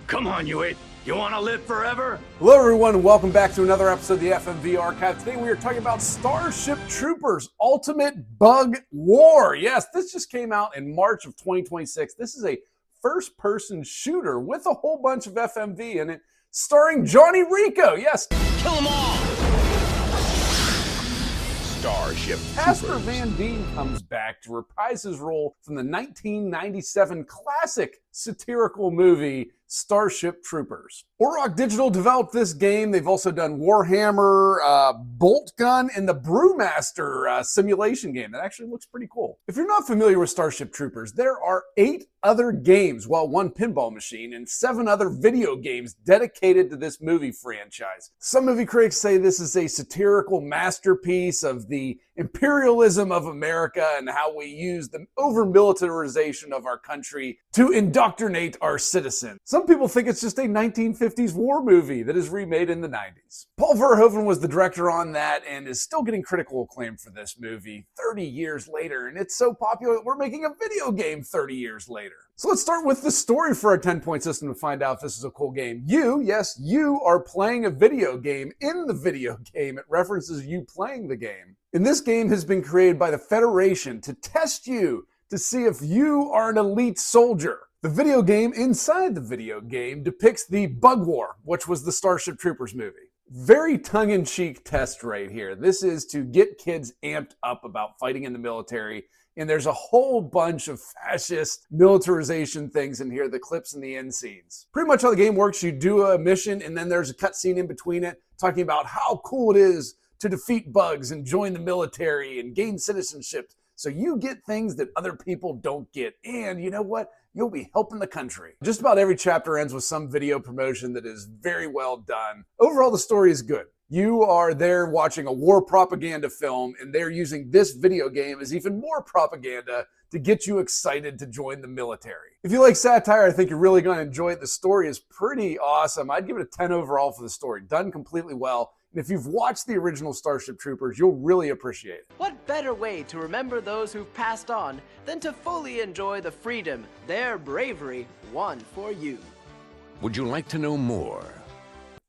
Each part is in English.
Come on, you eight. You want to live forever? Hello everyone, and welcome back to another episode of the FMV Archive. Today we are talking about Starship Troopers Ultimate Bug War. Yes, this just came out in March of 2026. This is a first-person shooter with a whole bunch of FMV in it, starring Johnny Rico. Yes. Kill them all! Starship Pastor Troopers. Van Dien comes back to reprise his role from the 1997 classic satirical movie Starship Troopers. Auroch Digital developed this game. They've also done Warhammer, Bolt Gun, and the Brewmaster simulation game. That actually looks pretty cool. If you're not familiar with Starship Troopers, there are 8 other games, well, 1 pinball machine, and 7 other video games dedicated to this movie franchise. Some movie critics say this is a satirical masterpiece of the imperialism of America and how we use the over-militarization of our country to indoctrinate our citizens. Some people think it's just a 1950s war movie that is remade in the 90s. Paul Verhoeven was the director on that and is still getting critical acclaim for this movie 30 years later, and it's so popular that we're making a video game 30 years later. So let's start with the story for our 10-point system to find out if this is a cool game. Yes, you are playing a video game in the video game. It references you playing the game. And this game has been created by the Federation to test you to see if you are an elite soldier. The video game inside the video game depicts the Bug War, which was the Starship Troopers movie. Very tongue-in-cheek test right here. This is to get kids amped up about fighting in the military. And there's a whole bunch of fascist militarization things in here, the clips and the end scenes. Pretty much how the game works, you do a mission and then there's a cutscene in between it talking about how cool it is to defeat bugs and join the military and gain citizenship. So you get things that other people don't get. And you know what? You'll be helping the country. Just about every chapter ends with some video promotion that is very well done. Overall, the story is good. You are there watching a war propaganda film, and they're using this video game as even more propaganda to get you excited to join the military. If you like satire, I think you're really going to enjoy it. The story is pretty awesome. I'd give it a 10 overall for the story. Done completely well. And if you've watched the original Starship Troopers, you'll really appreciate it. What better way to remember those who've passed on than to fully enjoy the freedom their bravery won for you? Would you like to know more?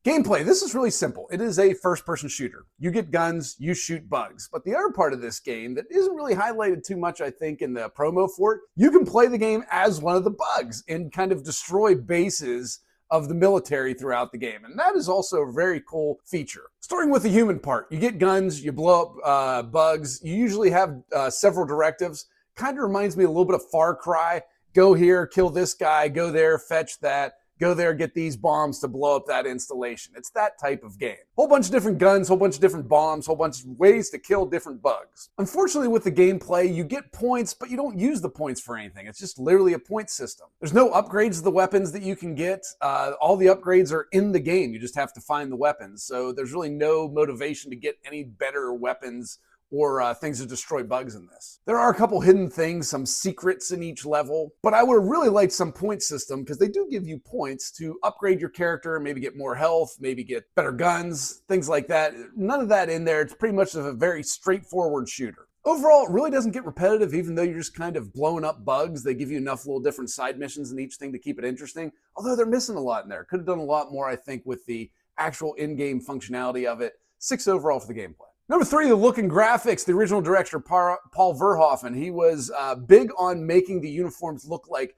Gameplay, this is really simple. It is a first-person shooter. You get guns, you shoot bugs. But the other part of this game that isn't really highlighted too much, I think, in the promo for it, you can play the game as one of the bugs and kind of destroy bases of the military throughout the game. And that is also a very cool feature. Starting with the human part, you get guns, you blow up bugs. You usually have several directives. Kind of reminds me a little bit of Far Cry. Go here, kill this guy, go there, fetch that. Go there, get these bombs to blow up that installation. It's that type of game. Whole bunch of different guns, whole bunch of different bombs, whole bunch of ways to kill different bugs. Unfortunately, with the gameplay, you get points, but you don't use the points for anything. It's just literally a point system. There's no upgrades to the weapons that you can get. All the upgrades are in the game. You just have to find the weapons. So there's really no motivation to get any better weapons or things to destroy bugs in this. There are a couple hidden things, some secrets in each level, but I would have really liked some point system because they do give you points to upgrade your character, maybe get more health, maybe get better guns, things like that. None of that in there. It's pretty much a very straightforward shooter. Overall, it really doesn't get repetitive, even though you're just kind of blowing up bugs. They give you enough little different side missions in each thing to keep it interesting, although they're missing a lot in there. Could have done a lot more, I think, with the actual in-game functionality of it. 6 overall for the gameplay. Number 3, the look and graphics. The original director, Paul Verhoeven, he was big on making the uniforms look like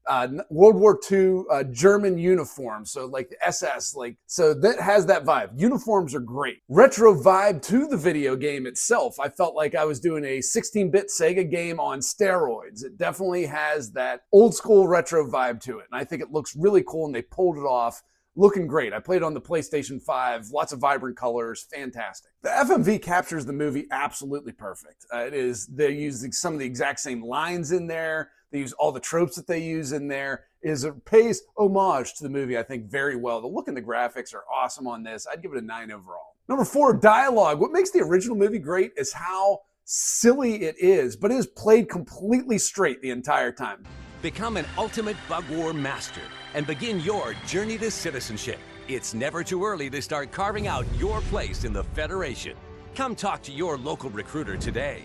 World War II German uniforms. So like the SS, so that has that vibe. Uniforms are great. Retro vibe to the video game itself. I felt like I was doing a 16-bit Sega game on steroids. It definitely has that old school retro vibe to it. And I think it looks really cool and they pulled it off. Looking great. I played on the PlayStation 5, lots of vibrant colors, fantastic. The FMV captures the movie absolutely perfect. They're using some of the exact same lines in there. They use all the tropes that they use in there. It pays homage to the movie, I think, very well. The look and the graphics are awesome on this. I'd give it a 9 overall. Number 4, dialogue. What makes the original movie great is how silly it is, but it is played completely straight the entire time. Become an ultimate bug war master and begin your journey to citizenship. It's never too early to start carving out your place in the Federation. Come talk to your local recruiter today.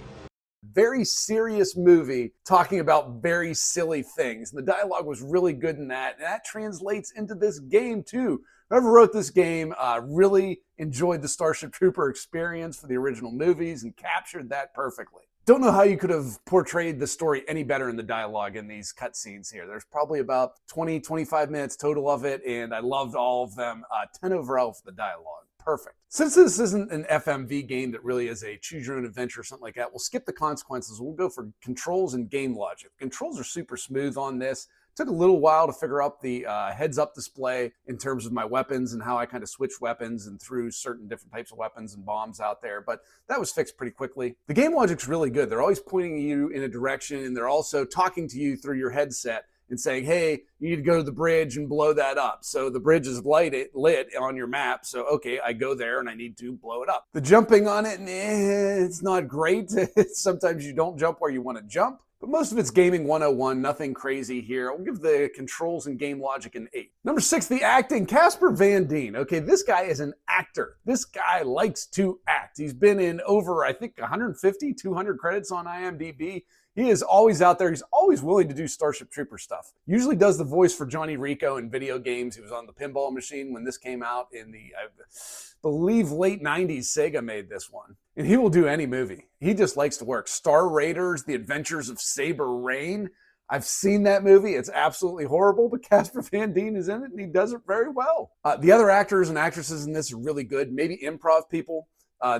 very serious movie talking about very silly things. And the dialogue was really good in that. And that translates into this game too. Whoever wrote this game really enjoyed the Starship Trooper experience for the original movies and captured that perfectly. Don't know how you could have portrayed the story any better in the dialogue in these cutscenes here. There's probably about 20, 25 minutes total of it, and I loved all of them. 10 overall for the dialogue. Perfect. Since this isn't an FMV game that really is a choose your own adventure or something like that, we'll skip the consequences. We'll go for controls and game logic. Controls are super smooth on this. Took a little while to figure out the heads-up display in terms of my weapons and how I kind of switch weapons and threw certain different types of weapons and bombs out there, but that was fixed pretty quickly. The game logic's really good. They're always pointing you in a direction, and they're also talking to you through your headset and saying, hey, you need to go to the bridge and blow that up. So the bridge is lit on your map. So, okay, I go there and I need to blow it up. The jumping on it, it's not great. Sometimes you don't jump where you want to jump. But most of it's gaming 101, nothing crazy here. I'll give the controls and game logic an 8. Number 6, the acting. Casper Van Dien. Okay, this guy is an actor. This guy likes to act. He's been in over, I think, 150, 200 credits on IMDb. He is always out there. He's always willing to do Starship Trooper stuff. Usually does the voice for Johnny Rico in video games. He was on the pinball machine when this came out in the, I believe, late 90s. Sega made this one. And he will do any movie. He just likes to work. Star Raiders, The Adventures of Saber Rain. I've seen that movie. It's absolutely horrible, but Casper Van Dien is in it, and he does it very well. The other actors and actresses in this are really good. Maybe improv people.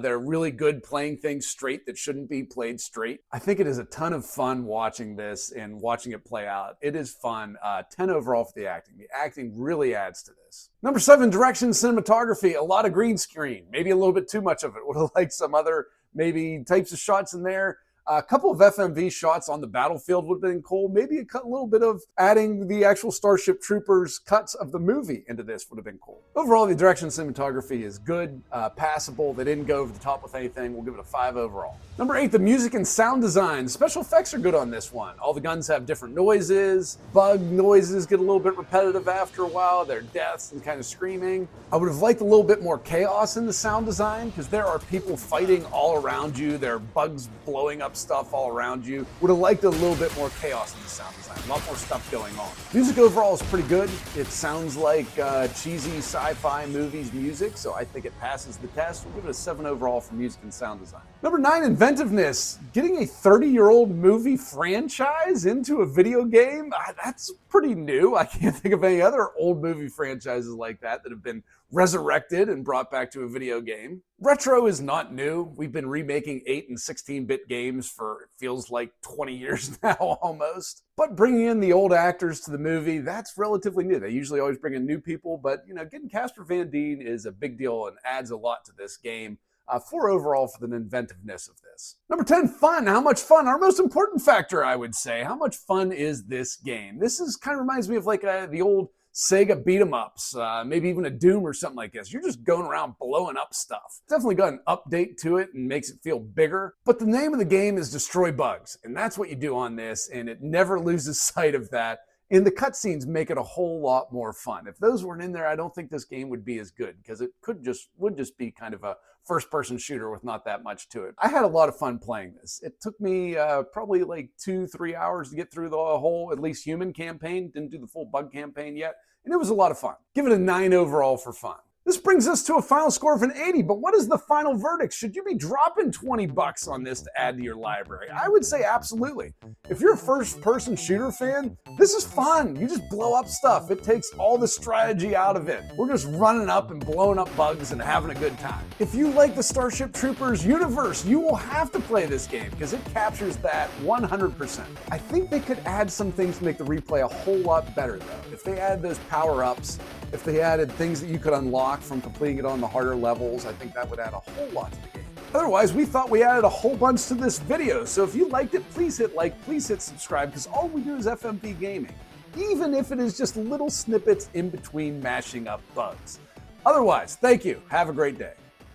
They're really good playing things straight that shouldn't be played straight. I think it is a ton of fun watching this and watching it play out. It is fun. 10 overall for the acting. The acting really adds to this. Number 7, direction, cinematography. A lot of green screen. Maybe a little bit too much of it. Would have liked some other maybe types of shots in there. A couple of FMV shots on the battlefield would have been cool. Maybe a little bit of adding the actual Starship Troopers cuts of the movie into this would have been cool. Overall, the direction cinematography is good, passable. They didn't go over the top with anything. We'll give it a 5 overall. Number 8, the music and sound design. Special effects are good on this one. All the guns have different noises. Bug noises get a little bit repetitive after a while. They're deaths and kind of screaming. I would have liked a little bit more chaos in the sound design because there are people fighting all around you. There are bugs blowing up stuff all around you. Would have liked a little bit more chaos in the sound design. A lot more stuff going on. Music overall is pretty good. It sounds like cheesy sci-fi movies music, so I think it passes the test. We'll give it a 7 overall for music and sound design. Number 9, inventiveness. Getting a 30-year-old movie franchise into a video game, that's pretty new. I can't think of any other old movie franchises like that have been resurrected and brought back to a video game. Retro is not new. We've been remaking 8 and 16-bit games for, it feels like 20 years now almost. But bringing in the old actors to the movie, that's relatively new. They usually always bring in new people, but getting Casper Van Dien is a big deal and adds a lot to this game. 4 overall for the inventiveness of this. Number 10, fun. How much fun? Our most important factor, I would say. How much fun is this game? This is kind of reminds me of like the old Sega beat-em-ups, maybe even a Doom or something like this. You're just going around blowing up stuff. Definitely got an update to it and makes it feel bigger. But the name of the game is Destroy Bugs, and that's what you do on this, and it never loses sight of that. And the cutscenes make it a whole lot more fun. If those weren't in there, I don't think this game would be as good because it would just be kind of a first-person shooter with not that much to it. I had a lot of fun playing this. It took me probably like 2-3 hours to get through the whole, at least human campaign. Didn't do the full bug campaign yet, and it was a lot of fun. Give it a 9 overall for fun. This brings us to a final score of an 80, but what is the final verdict? Should you be dropping 20 bucks on this to add to your library? I would say absolutely. If you're a first-person shooter fan, this is fun. You just blow up stuff. It takes all the strategy out of it. We're just running up and blowing up bugs and having a good time. If you like the Starship Troopers universe, you will have to play this game because it captures that 100%. I think they could add some things to make the replay a whole lot better, though. If they add those power-ups, if they added things that you could unlock from completing it on the harder levels, I think that would add a whole lot to the game. Otherwise, we thought we added a whole bunch to this video, so if you liked it, please hit like, please hit subscribe, because all we do is FMV gaming, even if it is just little snippets in between mashing up bugs. Otherwise, thank you. Have a great day.